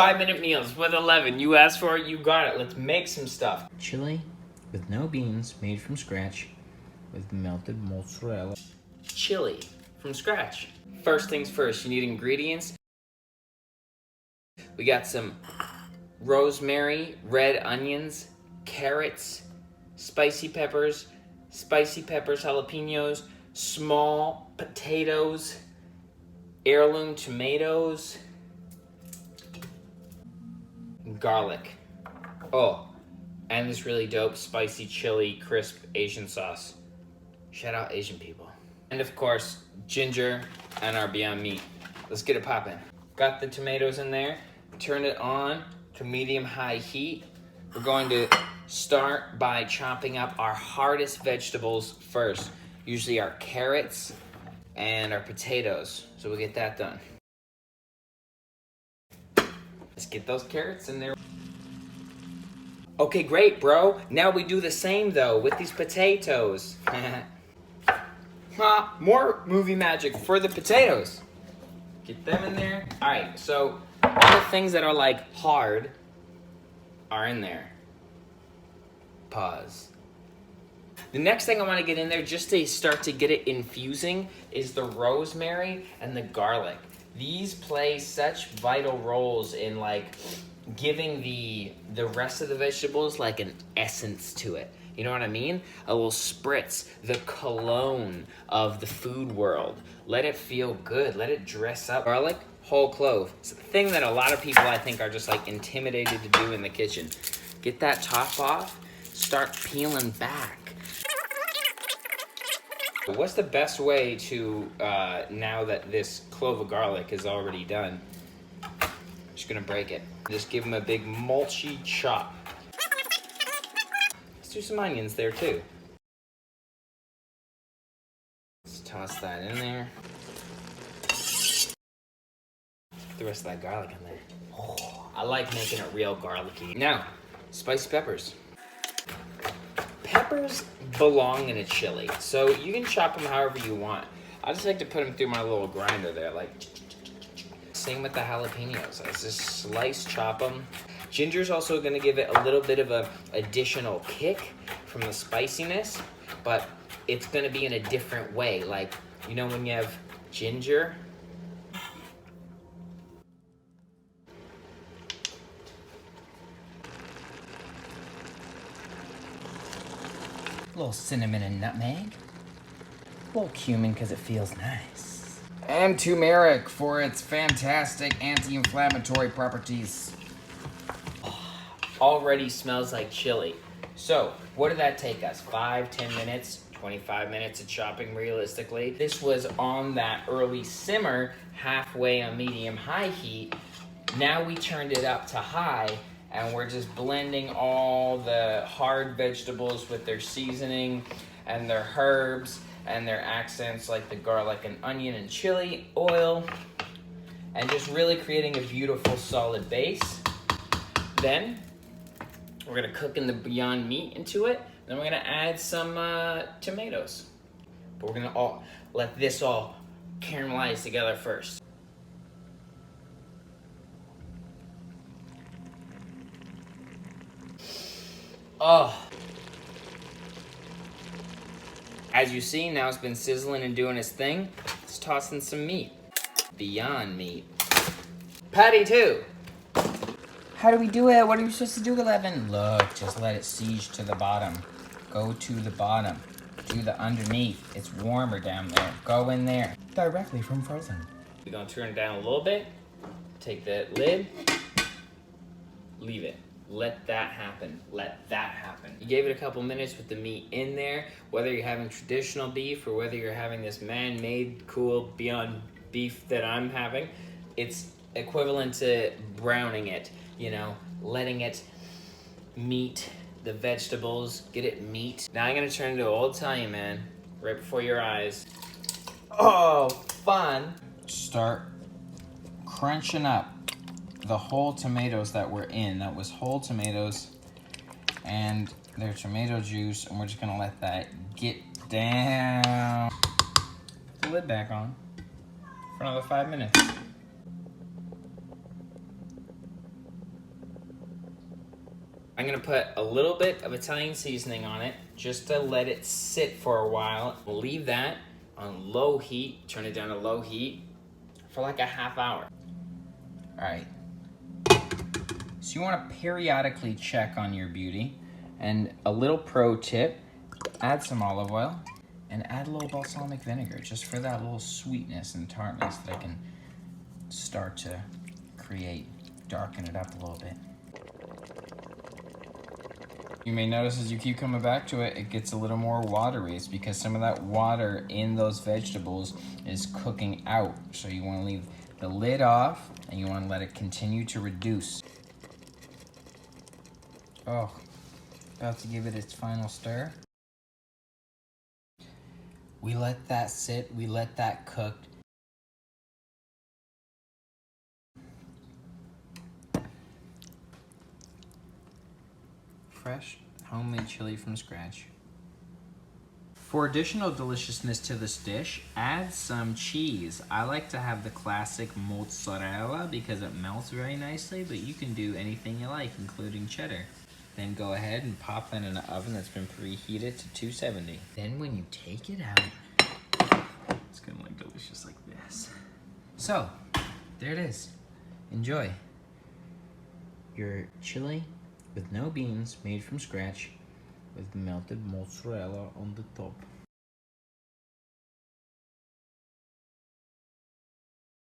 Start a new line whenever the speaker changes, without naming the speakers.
5-minute meals with 11. You asked for it, you got it. Let's make some stuff.
Chili with no beans, made from scratch, with melted mozzarella.
Chili from scratch. First things first, you need ingredients. We got some rosemary, red onions, carrots, spicy peppers, jalapenos, small potatoes, heirloom tomatoes, garlic. Oh, and this really dope spicy chili crisp Asian sauce. Shout out Asian people. And of course, ginger and our Beyond Meat. Let's get it poppin'. Got the tomatoes in there. Turn it on to medium-high heat. We're going to start by chopping up our hardest vegetables first. Usually our carrots and our potatoes. So we'll get that done. Let's get those carrots in there. Okay, great, bro. Now we do the same, though, with these potatoes. More movie magic for the potatoes. Get them in there. All right, so all the things that are, like, hard are in there. Pause. The next thing I want to get in there, just to start to get it infusing, is the rosemary and the garlic. These play such vital roles in, like, giving the rest of the vegetables, like, an essence to it. You know what I mean? A little spritz, the cologne of the food world. Let it feel good. Let it dress up. Garlic, whole clove. It's a thing that a lot of people, I think, are just, like, intimidated to do in the kitchen. Get that top off. Start peeling back. What's the best way to, now that this clove of garlic is already done, just gonna break it. Just give them a big mulchy chop. Let's do some onions there too. Let's toss that in there. The rest of that garlic in there. Oh, I like making it real garlicky. Now, spicy peppers. Peppers belong in a chili, so you can chop them however you want. I just like to put them through my little grinder there, like. Same with the jalapenos. I just slice, chop them. Ginger's also gonna give it a little bit of a additional kick from the spiciness, but it's gonna be in a different way. Like, you know when you have ginger?
A little cinnamon and nutmeg. A little cumin because it feels nice. And turmeric for its fantastic anti-inflammatory properties.
Already smells like chili. So, what did that take us? 5-10 minutes? 25 minutes of chopping realistically. This was on that early simmer, halfway on medium-high heat. Now we turned it up to high, and we're just blending all the hard vegetables with their seasoning and their herbs and their accents like the garlic and onion and chili oil, and just really creating a beautiful solid base. Then we're gonna cook in the Beyond Meat into it. Then we're gonna add some tomatoes. But we're gonna let this all caramelize together first. Oh. As you see, now it's been sizzling and doing its thing. Let's toss in some meat. Beyond Meat. Patty 2.
How do we do it? What are we supposed to do, 11? Look, just let it siege to the bottom. Go to the bottom. Do the underneath. It's warmer down there. Go in there. Directly from frozen.
We're gonna turn it down a little bit. Take the lid. Leave it. Let that happen. Let that happen. You gave it a couple minutes with the meat in there, whether you're having traditional beef or whether you're having this man-made cool Beyond Beef that I'm having. It's equivalent to browning it, you know, letting it meet the vegetables, get it meat. Now I'm gonna turn into old Italian man right before your eyes. Oh, fun.
Start crunching up the whole tomatoes that were in. That was whole tomatoes and their tomato juice, and we're just gonna let that get down. Put the lid back on for another 5 minutes.
I'm gonna put a little bit of Italian seasoning on it just to let it sit for a while. We'll leave that on low heat, turn it down to low heat for like a half hour.
All right. So you want to periodically check on your beauty. And a little pro tip, add some olive oil and add a little balsamic vinegar just for that little sweetness and tartness that I can start to create, darken it up a little bit. You may notice as you keep coming back to it, it gets a little more watery. It's because some of that water in those vegetables is cooking out. So you want to leave the lid off and you want to let it continue to reduce. Oh, about to give it its final stir. We let that sit, we let that cook. Fresh, homemade chili from scratch. For additional deliciousness to this dish, add some cheese. I like to have the classic mozzarella because it melts very nicely, but you can do anything you like, including cheddar. Then go ahead and pop that in an oven that's been preheated to 270. Then when you take it out, it's gonna look delicious like this. So, there it is. Enjoy. Your chili with no beans, made from scratch, with melted mozzarella on the top.